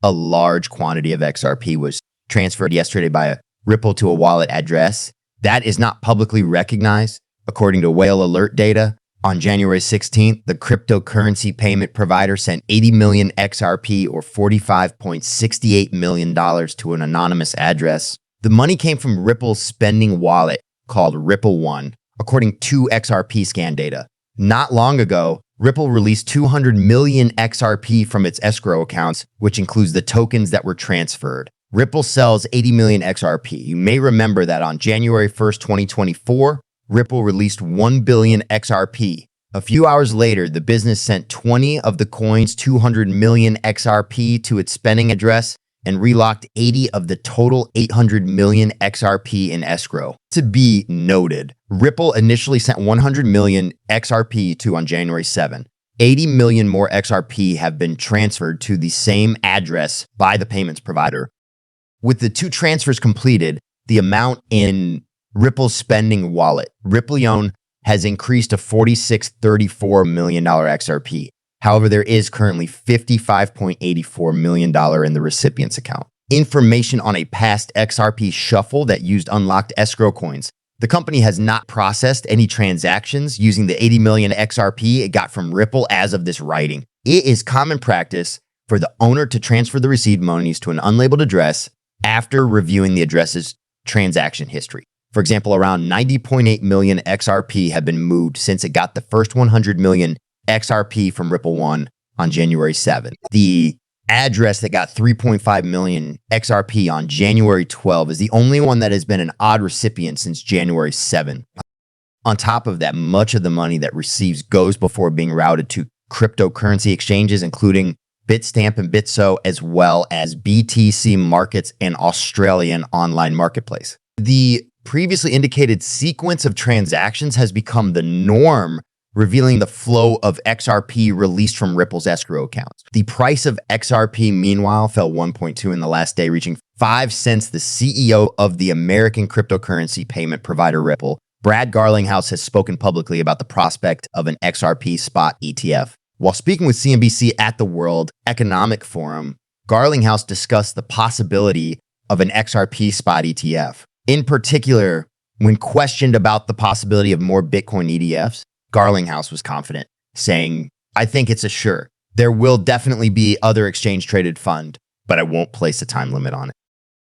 a large quantity of XRP was transferred yesterday by a Ripple to a wallet address. That is not publicly recognized. According to Whale Alert data, on January 16th, the cryptocurrency payment provider sent 80 million XRP or $45.68 million to an anonymous address. The money came from Ripple's spending wallet called Ripple One, according to XRP scan data. Not long ago, Ripple released 200 million XRP from its escrow accounts, which includes the tokens that were transferred. Ripple sells 80 million XRP. You may remember that on January 1st, 2024, Ripple released 1 billion XRP. A few hours later, the business sent 20 of the coin's 200 million XRP to its spending address and relocked 80 of the total 800 million XRP in escrow. To be noted, Ripple initially sent 100 million XRP to on January 7. 80 million more XRP have been transferred to the same address by the payments provider. With the two transfers completed, the amount in Ripple's spending wallet, Rippleon, has increased to $46.34 million XRP. However, there is currently $55.84 million in the recipient's account. Information on a past XRP shuffle that used unlocked escrow coins. The company has not processed any transactions using the 80 million XRP it got from Ripple as of this writing. It is common practice for the owner to transfer the received monies to an unlabeled address after reviewing the address's transaction history. For example, around 90.8 million XRP have been moved since it got the first 100 million XRP from Ripple One on January 7th. The address that got 3.5 million XRP on January 12 is the only one that has been an odd recipient since January 7th. On top of that, much of the money that receives goes before being routed to cryptocurrency exchanges, including Bitstamp and Bitso, as well as BTC Markets and Australian online marketplace. The previously indicated sequence of transactions has become the norm, revealing the flow of XRP released from Ripple's escrow accounts. The price of XRP, meanwhile, fell 1.2 in the last day, reaching 5 cents. The CEO of the American cryptocurrency payment provider Ripple, Brad Garlinghouse, has spoken publicly about the prospect of an XRP spot ETF. While speaking with CNBC at the World Economic Forum, Garlinghouse discussed the possibility of an XRP spot ETF. In particular, when questioned about the possibility of more Bitcoin ETFs, Garlinghouse was confident, saying, "I think it's a sure. There will definitely be other exchange-traded fund, but I won't place a time limit on it."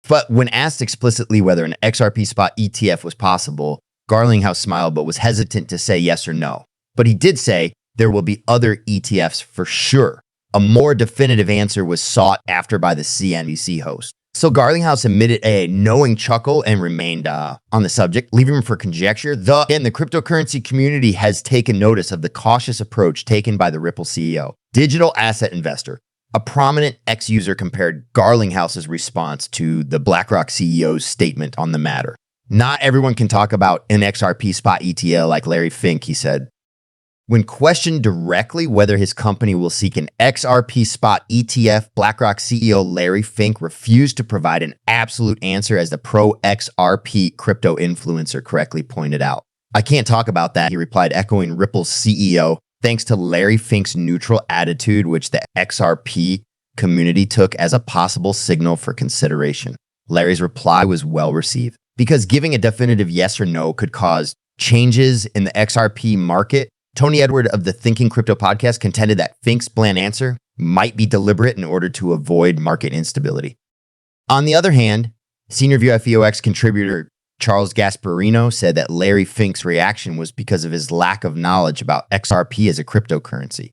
But when asked explicitly whether an XRP spot ETF was possible, Garlinghouse smiled but was hesitant to say yes or no. But he did say there will be other ETFs for sure. A more definitive answer was sought after by the CNBC host. So Garlinghouse admitted a knowing chuckle and remained on the subject, leaving room for conjecture. The cryptocurrency community has taken notice of the cautious approach taken by the Ripple CEO. Digital asset investor, a prominent ex-user, compared Garlinghouse's response to the BlackRock CEO's statement on the matter. "Not everyone can talk about an XRP spot ETF like Larry Fink," he said. When questioned directly whether his company will seek an XRP spot ETF, BlackRock CEO Larry Fink refused to provide an absolute answer, as the pro-XRP crypto influencer correctly pointed out. "I can't talk about that," he replied, echoing Ripple's CEO, thanks to Larry Fink's neutral attitude, which the XRP community took as a possible signal for consideration. Larry's reply was well received, because giving a definitive yes or no could cause changes in the XRP market. Tony Edward of the Thinking Crypto podcast contended that Fink's bland answer might be deliberate in order to avoid market instability. On the other hand, senior VFEOX contributor Charles Gasparino said that Larry Fink's reaction was because of his lack of knowledge about XRP as a cryptocurrency.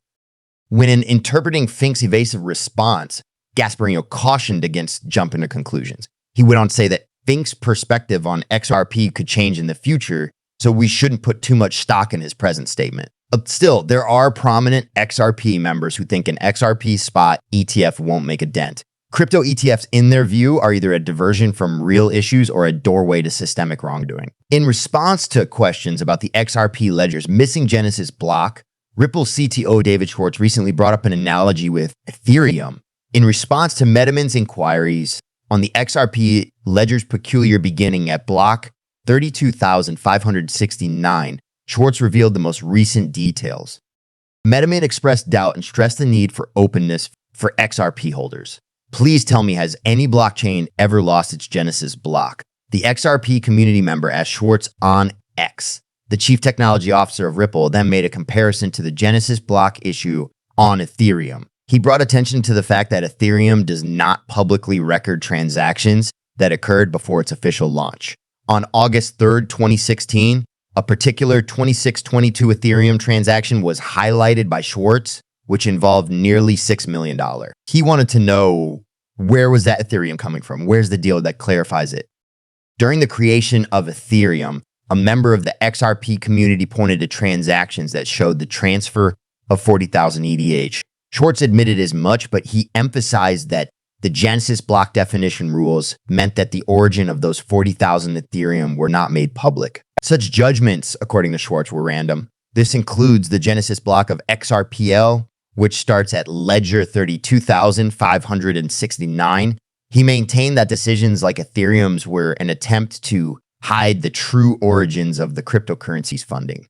When interpreting Fink's evasive response, Gasparino cautioned against jumping to conclusions. He went on to say that Fink's perspective on XRP could change in the future, so we shouldn't put too much stock in his present statement. Still, there are prominent XRP members who think an XRP spot ETF won't make a dent. Crypto ETFs, in their view, are either a diversion from real issues or a doorway to systemic wrongdoing. In response to questions about the XRP ledger's missing Genesis block, Ripple CTO David Schwartz recently brought up an analogy with Ethereum. In response to Metamin's inquiries on the XRP ledger's peculiar beginning at block 32,569, Schwartz revealed the most recent details. Metamin expressed doubt and stressed the need for openness for XRP holders. Please tell me, has any blockchain ever lost its Genesis block? The XRP community member asked Schwartz on X. The chief technology officer of Ripple then made a comparison to the Genesis block issue on Ethereum. He brought attention to the fact that Ethereum does not publicly record transactions that occurred before its official launch. On August 3rd, 2016, a particular 2622 Ethereum transaction was highlighted by Schwartz, which involved nearly $6 million. He wanted to know, where was that Ethereum coming from? Where's the deal that clarifies it? During the creation of Ethereum, a member of the XRP community pointed to transactions that showed the transfer of 40,000 ETH. Schwartz admitted as much, but he emphasized that the Genesis block definition rules meant that the origin of those 40,000 Ethereum were not made public. Such judgments, according to Schwartz, were random. This includes the Genesis block of XRPL, which starts at ledger 32,569. He maintained that decisions like Ethereum's were an attempt to hide the true origins of the cryptocurrency's funding.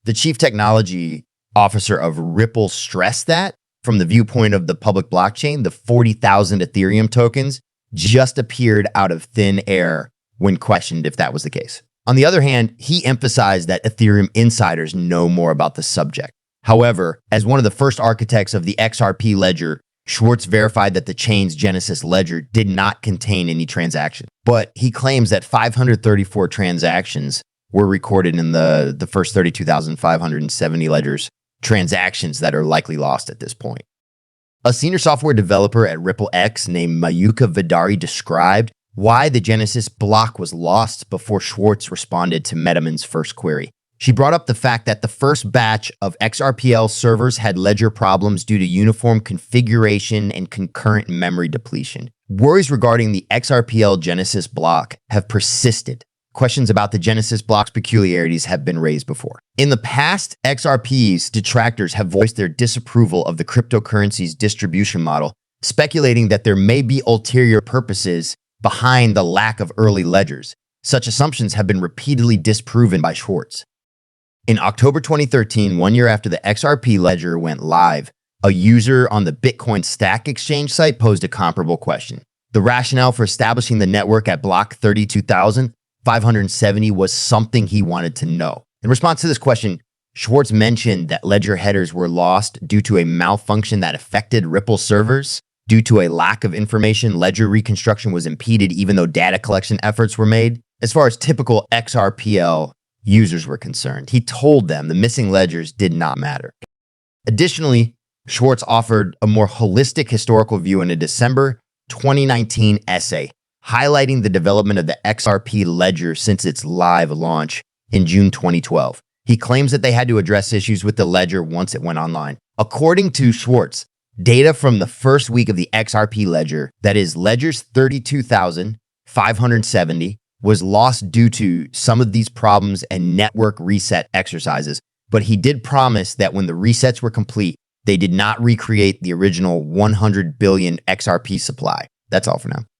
The chief technology officer of Ripple stressed that, from the viewpoint of the public blockchain, the 40,000 Ethereum tokens just appeared out of thin air when questioned if that was the case. On the other hand, he emphasized that Ethereum insiders know more about the subject. However, as one of the first architects of the XRP ledger, Schwartz verified that the chain's Genesis ledger did not contain any transaction. But he claims that 534 transactions were recorded in the first 32,570 ledgers, transactions that are likely lost at this point. A senior software developer at RippleX named Mayuka Vidari described why the Genesis block was lost before Schwartz responded to Metaman's first query. She brought up the fact that the first batch of XRPL servers had ledger problems due to uniform configuration and concurrent memory depletion. Worries regarding the XRPL Genesis block have persisted. Questions about the Genesis block's peculiarities have been raised before. In the past, XRP's detractors have voiced their disapproval of the cryptocurrency's distribution model, speculating that there may be ulterior purposes behind the lack of early ledgers. Such assumptions have been repeatedly disproven by Schwartz. In October 2013, 1 year after the XRP ledger went live, a user on the Bitcoin Stack exchange site posed a comparable question. The rationale for establishing the network at block 32,570 was something he wanted to know. In response to this question, Schwartz mentioned that ledger headers were lost due to a malfunction that affected Ripple servers. Due to a lack of information, ledger reconstruction was impeded even though data collection efforts were made. As far as typical XRPL users were concerned, he told them the missing ledgers did not matter. Additionally, Schwartz offered a more holistic historical view in a December 2019 essay, highlighting the development of the XRP ledger since its live launch in June 2012. He claims that they had to address issues with the ledger once it went online. According to Schwartz, data from the first week of the XRP ledger, that is ledgers 32,570, was lost due to some of these problems and network reset exercises, but he did promise that when the resets were complete, they did not recreate the original 100 billion XRP supply. That's all for now.